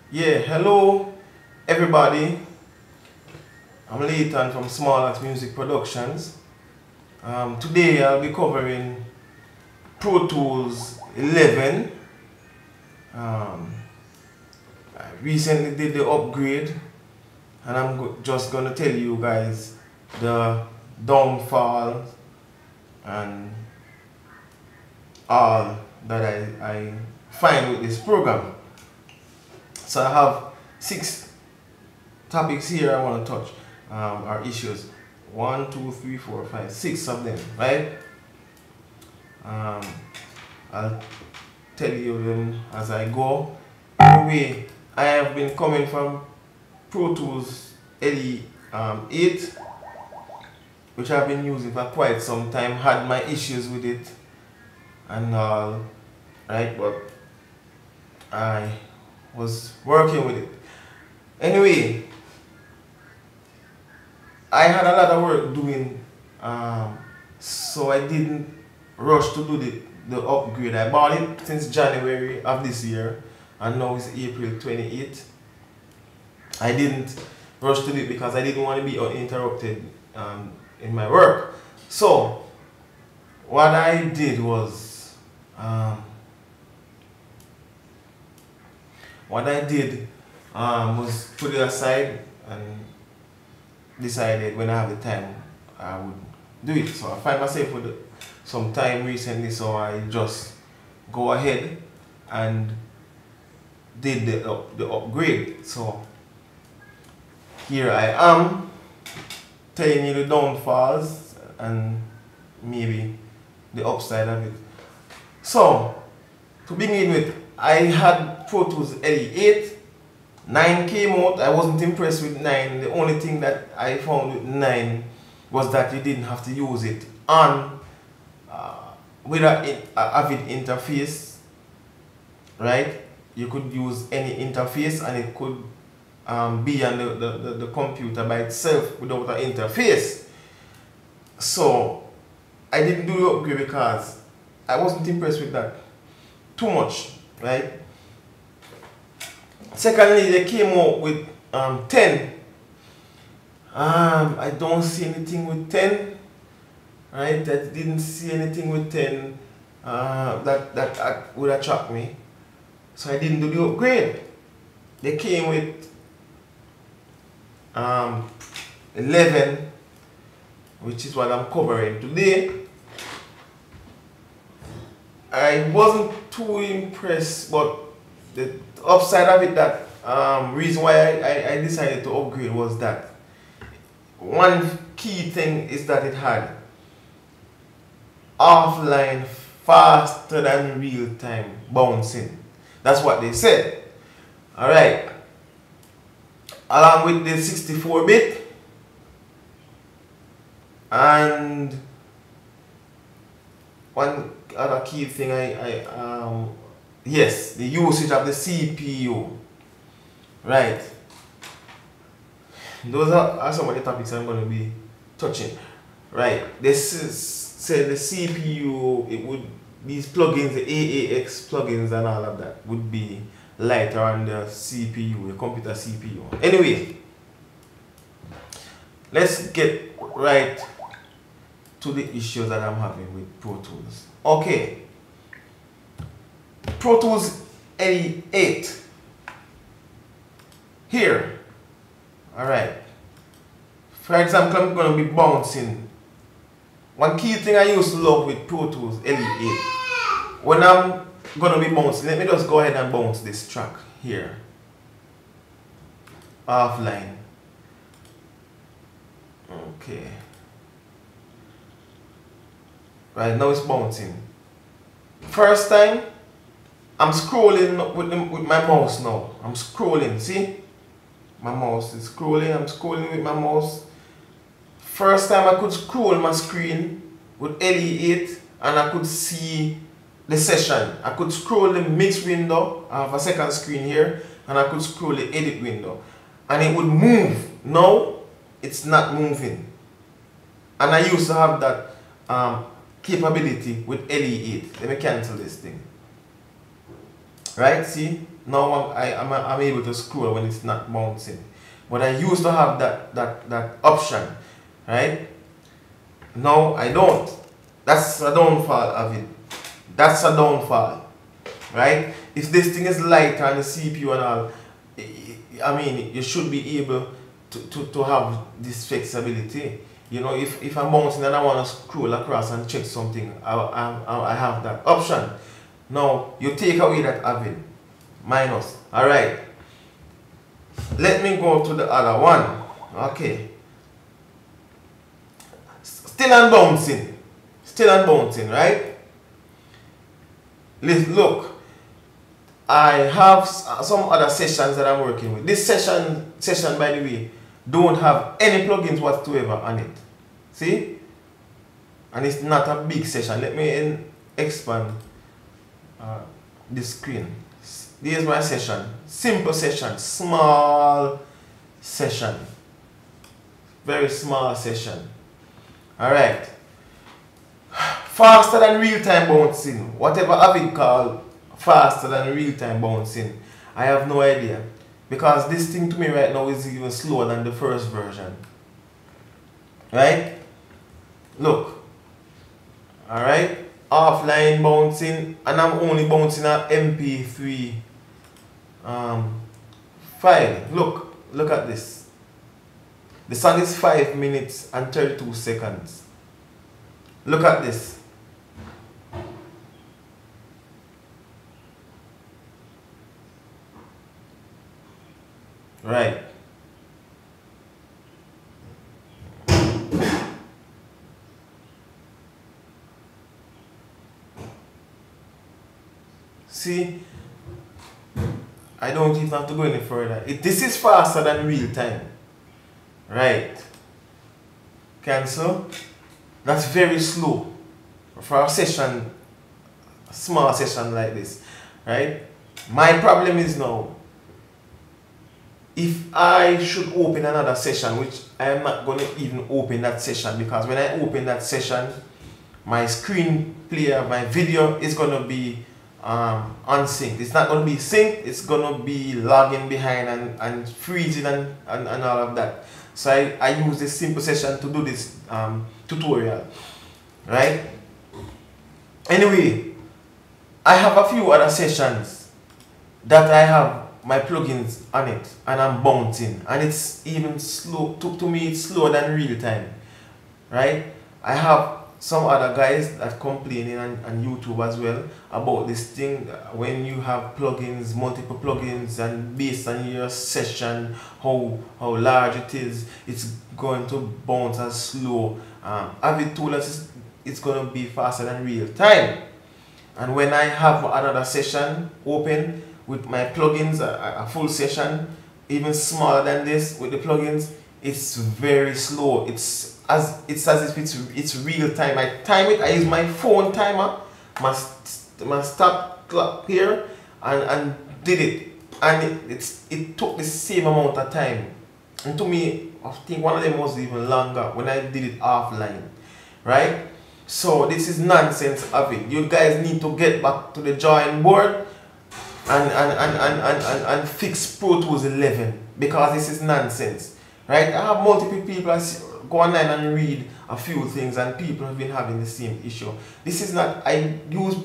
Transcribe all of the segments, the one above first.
Yeah, hello everybody. I'm Leighton from Small Art Music Productions. Today I'll be covering Pro Tools 11. I recently did the upgrade and I'm just gonna tell you guys the downfall and all that I find with this program. So I have 6 topics here I want to touch, are issues. 1, 2, 3, 4, 5, 6 of them, right? I'll tell you them as I go. Anyway, I have been coming from Pro Tools LE 8, which I've been using for quite some time. Had my issues with it and all, right? But I was working with it. Anyway, I had a lot of work doing, so I didn't rush to do the upgrade. I bought it since January of this year and now it's April 28th. I didn't rush to do it because I didn't want to be uninterrupted in my work. So what I did was, was put it aside and decided when I have the time I would do it. So I find myself with some time recently, so I just go ahead and did the upgrade. So here I am telling you the downfalls and maybe the upside of it. So to begin with, I had Pro Tools LE 8. 9 came out. I wasn't impressed with 9. The only thing that I found with 9 was that you didn't have to use it on with a Avid interface, right? You could use any interface and it could be on the computer by itself without an interface. So I didn't do the upgrade because I wasn't impressed with that too much, right? Secondly, they came out with 10. I don't see anything with 10, right? I didn't see anything with 10 that would attract me. So I didn't do the upgrade. They came with 11, which is what I'm covering today. I wasn't too impressed, but the upside of it, that reason why I decided to upgrade was that one key thing is that it had offline faster than real time bouncing. That's what they said. Alright. Along with the 64-bit and one other key thing yes, the usage of the CPU, right? Those are some of the topics I'm going to be touching, right? This said the CPU, it would, these plugins, the AAX plugins and all of that would be lighter on the CPU, the computer CPU. Anyway, let's get right to the issues that I'm having with Pro Tools. Okay. Pro Tools LE 8 here. Alright. For example, I'm going to be bouncing. One key thing I used to love with Pro Tools LE 8, when I'm going to be bouncing, let me just go ahead and bounce this track here. Offline. Okay. Right, now it's bouncing. First time, I'm scrolling with my mouse now. I'm scrolling, see? My mouse is scrolling, I'm scrolling with my mouse. First time I could scroll my screen with LE 8 and I could see the session. I could scroll the mix window, I have a second screen here, and I could scroll the edit window. And it would move. Now, it's not moving. And I used to have that capability with LE 8. Let me cancel this thing. Right, see, Now I'm able to scroll when it's not bouncing. But I used to have that option, right? Now I don't. That's a downfall of it. That's a downfall, right? If this thing is lighter on the CPU and all, I mean, you should be able to have this flexibility. You know, if I'm bouncing and I want to scroll across and check something, I have that option. Now, you take away that avid, minus. Alright. Let me go to the other one. Okay. Still on bouncing. Still on bouncing, right? Look. I have some other sessions that I'm working with. This session, by the way, don't have any plugins whatsoever on it. See? And it's not a big session. Let me expand this screen. This is my session. Simple session. Small session. Very small session. Alright. Faster than real-time bouncing. Whatever Avid called faster than real-time bouncing. I have no idea. Because this thing to me right now is even slower than the first version. Right? Look. Alright? Offline bouncing, and I'm only bouncing an MP3 file. Look at this. The song is 5 minutes and 32 seconds. Look at this. Right. See, I don't even have to go any further. This is faster than real time. Right. Cancel. That's very slow for a session, a small session like this. Right. My problem is now, if I should open another session, which I am not going to even open that session, because when I open that session, my screen player, my video is going to be unsynced. It's not going to be synced, it's going to be lagging behind and freezing and all of that. So I use this simple session to do this tutorial. Right? Anyway, I have a few other sessions that I have my plugins on it and I'm bouncing, and it's even slow. To me, it's slower than real time. Right? I have some other guys that complaining on YouTube as well about this thing, when you have plugins, multiple plugins, and based on your session, how large it is, it's going to bounce as slow. Avid told us it's going to be faster than real time. And when I have another session open with my plugins, a full session, even smaller than this with the plugins, it's very slow. It's as if it's real time. I time it. I use my phone timer, my stop clock here, and did it. And it took the same amount of time. And to me, I think one of them was even longer when I did it offline, right? So this is nonsense of it. You guys need to get back to the drawing board and fix Pro Tools 11, because this is nonsense, right? I have multiple people go online and read a few things, and people have been having the same issue. This is not. I use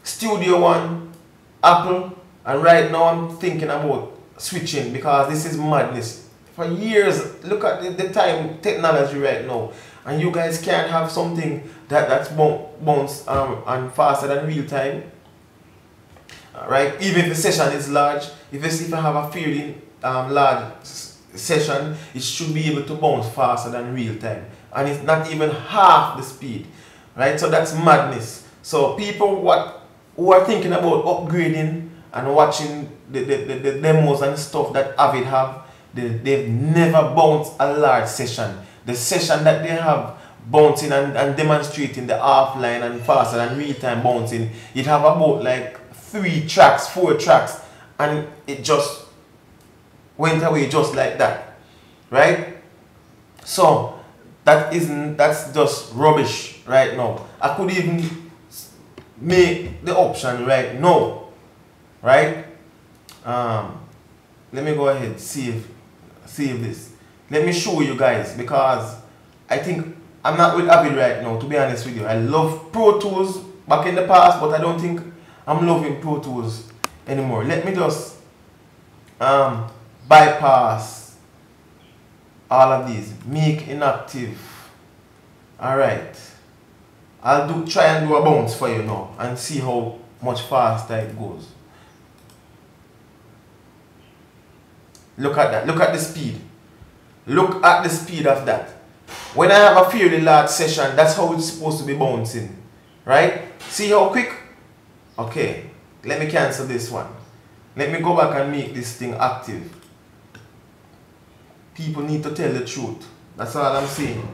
Studio One, Apple, and right now I'm thinking about switching, because this is madness. For years, look at the time technology right now, and you guys can't have something that's bounce and faster than real time. Right? Even if the session is large, if I have a fairly large session, it should be able to bounce faster than real time, and it's not even half the speed, right? So that's madness. So people who are thinking about upgrading and watching the demos and stuff that Avid have, they've never bounced a large session. The session that they have bouncing and demonstrating the offline and faster than real time bouncing, it have about like 3 tracks, 4 tracks, and it just went away just like that, right? So that's just rubbish right now. I could even make the option right now right? Let me go ahead save this. Let me show you guys, because I think I'm not with Avid right now, to be honest with you. I love Pro Tools back in the past, but I don't think I'm loving Pro Tools anymore. Let me just bypass all of these, make inactive. Alright, I'll try and do a bounce for you now and see how much faster it goes. Look at that, look at the speed. Look at the speed of that. When I have a fairly large session, that's how it's supposed to be bouncing. Right? See how quick? Okay, let me cancel this one. Let me go back and make this thing active. People need to tell the truth. That's all I'm saying.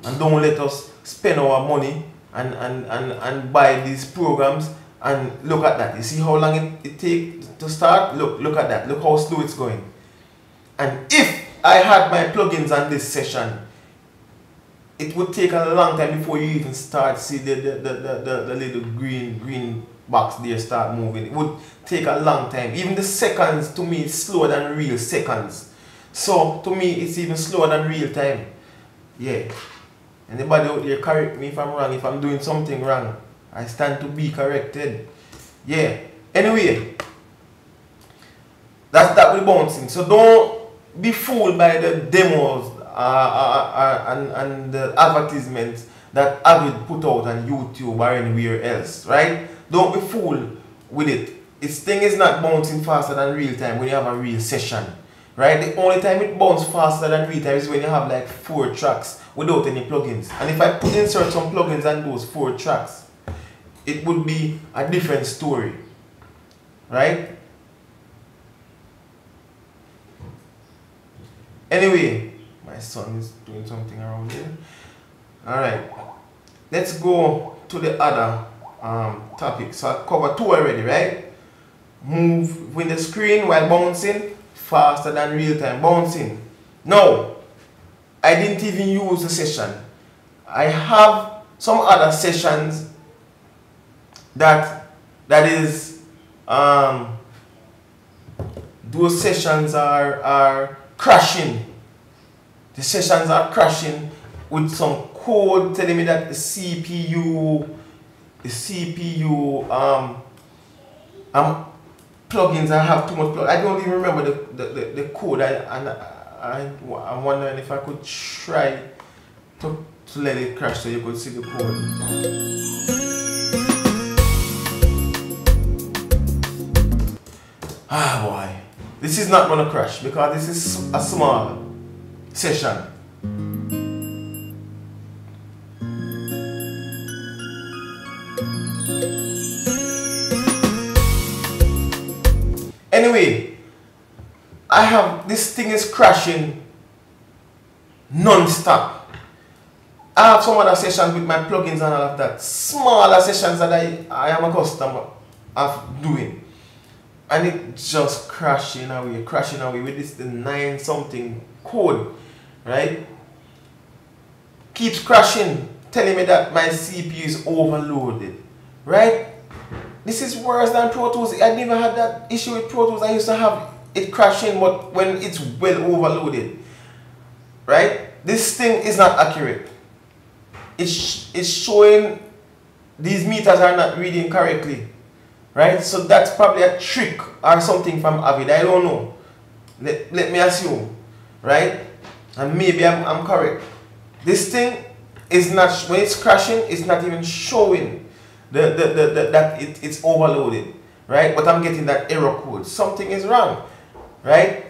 And don't let us spend our money and buy these programs. And look at that. You see how long it takes to start? Look at that. Look how slow it's going. And if I had my plugins on this session, it would take a long time before you even start see the little green box there start moving. It would take a long time. Even the seconds, to me, is slower than real seconds. So to me, it's even slower than real time. Yeah. Anybody out there correct me if I'm wrong, if I'm doing something wrong. I stand to be corrected. Yeah. Anyway, that's that with bouncing. So don't be fooled by the demos and the advertisements that Avid put out on YouTube or anywhere else, right? Don't be fooled with it. This thing is not bouncing faster than real time when you have a real session, right? The only time it bounces faster than real time is when you have like 4 tracks without any plugins. And if I insert some plugins on those 4 tracks, it would be a different story, right? Anyway, my son is doing something around here. Alright, let's go to the other topic. So I covered 2 already, right? Move with the screen while bouncing faster than real-time bouncing. Now, I didn't even use the session. I have some other sessions that is those sessions are crashing. The sessions are crashing with some code telling me that the CPU plugins, I have too much plugins. I don't even remember the code. I'm wondering if I could try to let it crash so you could see the code. Ah boy, this is not gonna crash because this is a small session. Anyway, this thing is crashing non-stop. I have some other sessions with my plugins and all of that. Smaller sessions that I am accustomed of doing. And it's just crashing away with this the 9 something code, right? Keeps crashing, telling me that my CPU is overloaded, right? This is worse than Pro Tools. I never had that issue with Pro Tools. I used to have it crashing, but when it's well overloaded, right? This thing is not accurate. It's showing these meters are not reading correctly. Right? So that's probably a trick or something from Avid. I don't know. Let me assume. Right? And maybe I'm correct. This thing is not, when it's crashing, it's not even showing that it's overloaded. Right? But I'm getting that error code. Something is wrong. Right?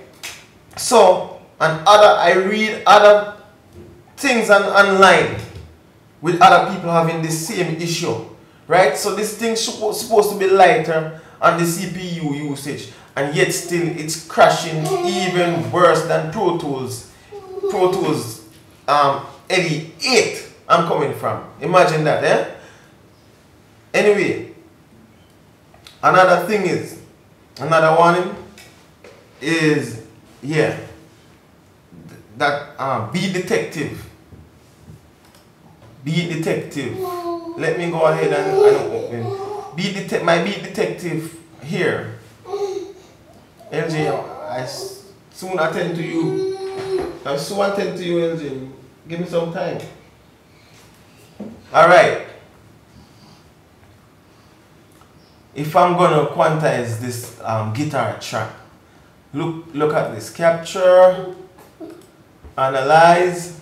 So, I read other things online with other people having the same issue. Right, so this thing's supposed to be lighter on the CPU usage, and yet still it's crashing even worse than Pro Tools. Pro Tools LE8 I'm coming from. Imagine that, eh? Anyway, another warning is, yeah, that be detective. Be detective. Let me go ahead and open. My Beat Detective here LJ, soon attend to you. I soon attend to you, LJ. Give me some time. Alright. If I'm gonna quantize this guitar track, look at this. Capture, analyze,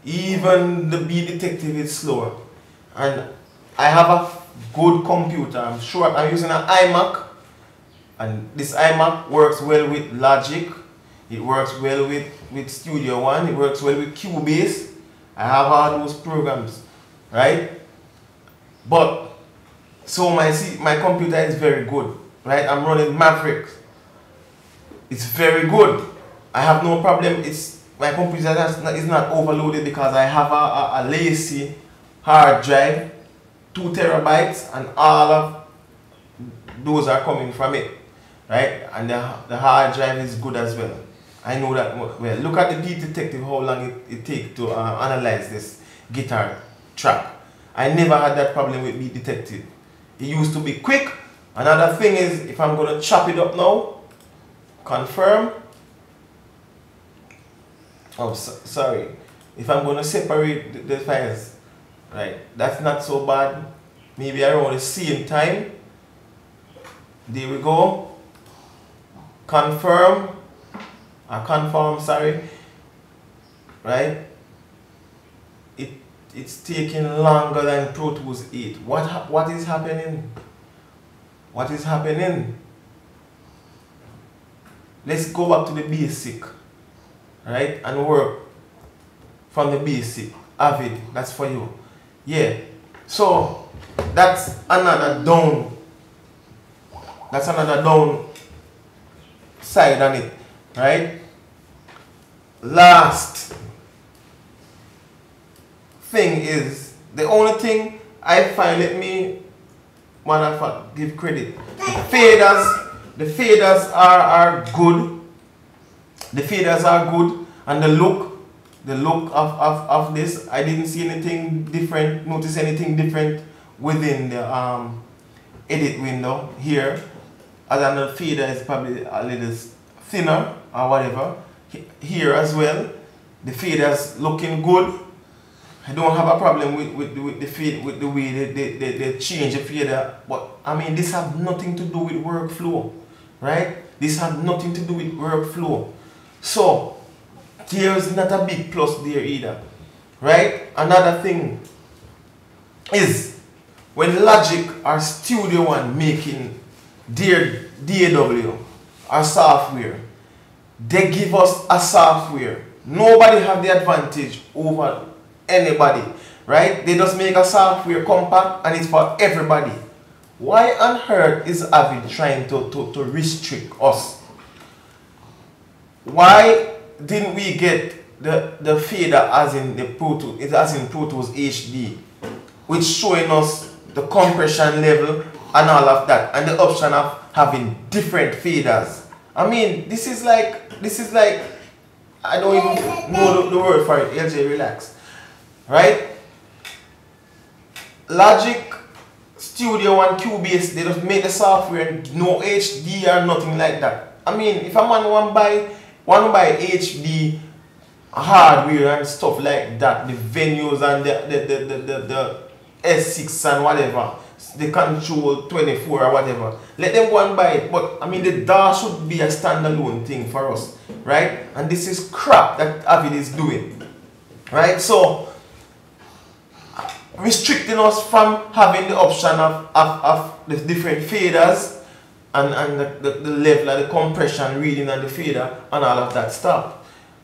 even the beat detective is slower. And I have a good computer. I'm using an iMac, and this iMac works well with Logic. It works well with Studio One. It works well with Cubase. I have all those programs, right? But so my computer is very good, right? I'm running Maverick. It's very good. I have no problem. My computer is not overloaded because I have a lazy hard drive, 2 terabytes, and all of those are coming from it, right? And the hard drive is good as well. I know that well. Look at the beat detective, how long it takes to analyze this guitar track. I never had that problem with beat detective. It used to be quick. Another thing is, if I'm going to chop it up now, confirm. Oh, sorry. If I'm going to separate the files, right, that's not so bad. Maybe around the same time. There we go. Confirm. Confirm, sorry. Right? It's taking longer than Pro Tools 8. What is happening? What is happening? Let's go back to the basic, right? And work from the basic. Avid, that's for you. Yeah. So that's another down. That's another down side on it, right? Last thing is, the only thing I find, let me give credit. The faders are good. The faders are good, and the look of this, I didn't see anything different, notice anything different within the edit window here. Other than the fader is probably a little thinner or whatever. Here as well, the faders looking good. I don't have a problem with the fade, with the way they change the fader, but I mean, this has nothing to do with workflow, right? This has nothing to do with workflow. So there's not a big plus there either, right? Another thing is, when Logic or Studio One making their DAW or software, they give us a software. Nobody have the advantage over anybody, right? They just make a software compact and it's for everybody. Why on earth is Avid trying to restrict us? Why didn't we get the fader as in the Pro Tools, as in Pro Tools HD, which showing us the compression level and all of that, and the option of having different faders? I mean, this is like I don't even know the word for it. LJ, relax. Right? Logic, Studio One, Cubase, they just make the software, no HD or nothing like that. I mean, if a man want to buy HD hardware and stuff like that, the venues and the S6 and whatever, the Control 24 or whatever, let them go and buy it. But I mean, the DAW should be a standalone thing for us, right? And this is crap that Avid is doing, right? So restricting us from having the option of the different faders and the level of the compression reading and the fader and all of that stuff,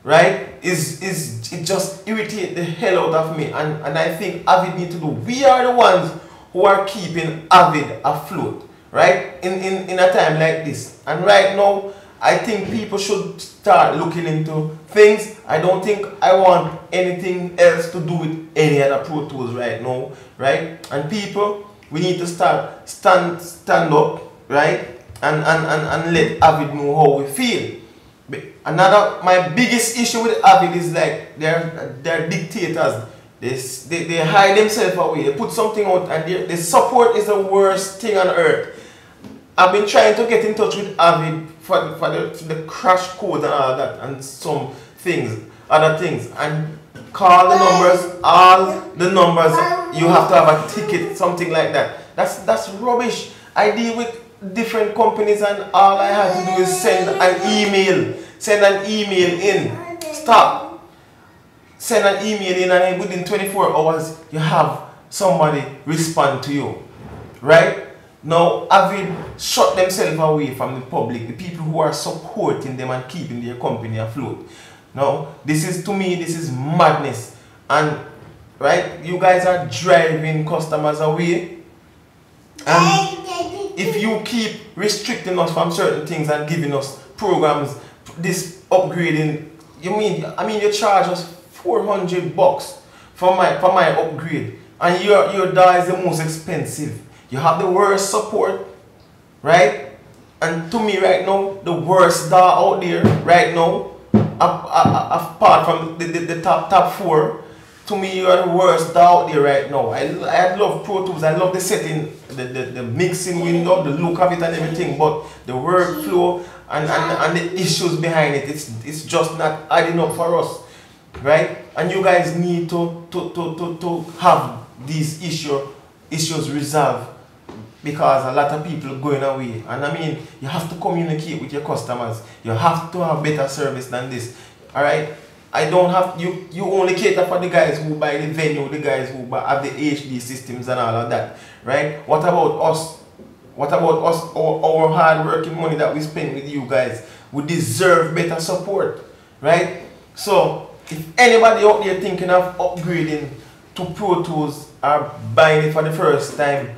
right? It just irritates the hell out of me, and I think Avid need to do. We are the ones who are keeping Avid afloat, right? In a time like this. And right now, I think people should start looking into things. I don't think I want anything else to do with any other Pro Tools right now, right? And people, we need to stand up, right? And let Avid know how we feel. My biggest issue with Avid is like they're dictators. They hide themselves away. They put something out, and the support is the worst thing on earth. I've been trying to get in touch with Avid the crash code and all that, and some things, other things, and call the numbers, all the numbers. You have to have a ticket, something like that. That's rubbish. I deal with different companies, and all I had to do is send an email. Send an email in. Stop. Send an email in, and within 24 hours you have somebody respond to you. Right? Now, having shut themselves away from the public, the people who are supporting them and keeping their company afloat. Now, this is, to me, this is madness. And, right, you guys are driving customers away. And if you keep restricting us from certain things and giving us programs, this upgrading, I mean, you charge us $400 for my upgrade, and your DAW is the most expensive. You have the worst support, right? And to me right now, the worst DAW out there right now, apart from the top 4, to me you are the worst DAW out there right now. I love Pro Tools, I love the setting, the mixing window, the look of it and everything, but the workflow and the issues behind it, it's just not adding up for us, right? And you guys need to have these issues resolved, because a lot of people are going away. And I mean, you have to communicate with your customers. You have to have better service than this. Alright? I don't have, you only cater for the guys who buy the venue, the guys who have the HD systems and all of that. Right? What about us? What about us, our hard working money that we spend with you guys? We deserve better support. Right? So, if anybody out there thinking of upgrading to Pro Tools or buying it for the first time,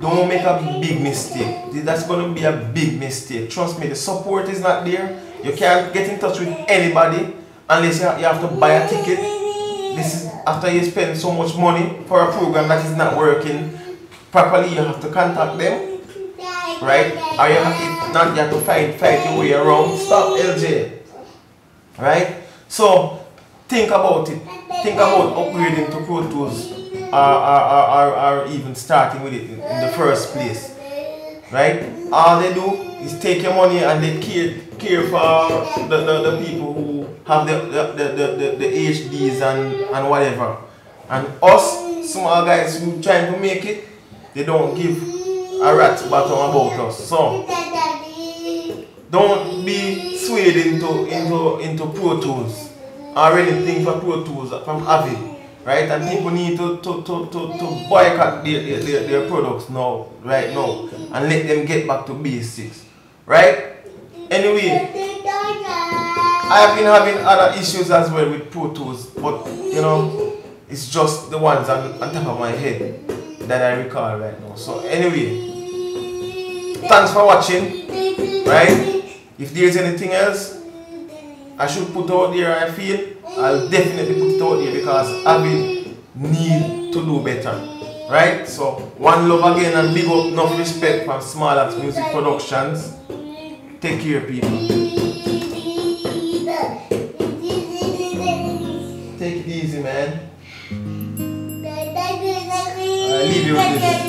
don't make a big mistake. That's going to be a big mistake. Trust me, the support is not there. You can't get in touch with anybody unless you have to buy a ticket. This is after you spend so much money for a program that is not working properly. You have to contact them, right? Or you have, if not, you have to fight your way around. Stop, LJ. Right? So think about it. Think about upgrading to Pro Tools. Or even starting with it in the first place, right? All they do is take your money and they care for the people who have the HDs and whatever. And us, small guys who trying to make it, they don't give a rat's bottom about us. So don't be swayed into Pro Tools or anything for Pro Tools from Avid. Right, and people need to boycott their products now, right now, and let them get back to basics, right? Anyway, I have been having other issues as well with Pro Tools, but you know, it's just the ones on top of my head that I recall right now. So anyway, thanks for watching, right? If there's anything else I should put out there, I feel I'll definitely put it out there, because I will need to do better, right? So one love again, and big up, enough respect from Small Axe Music Productions. Take care, people. Take it easy, man. I leave you with this.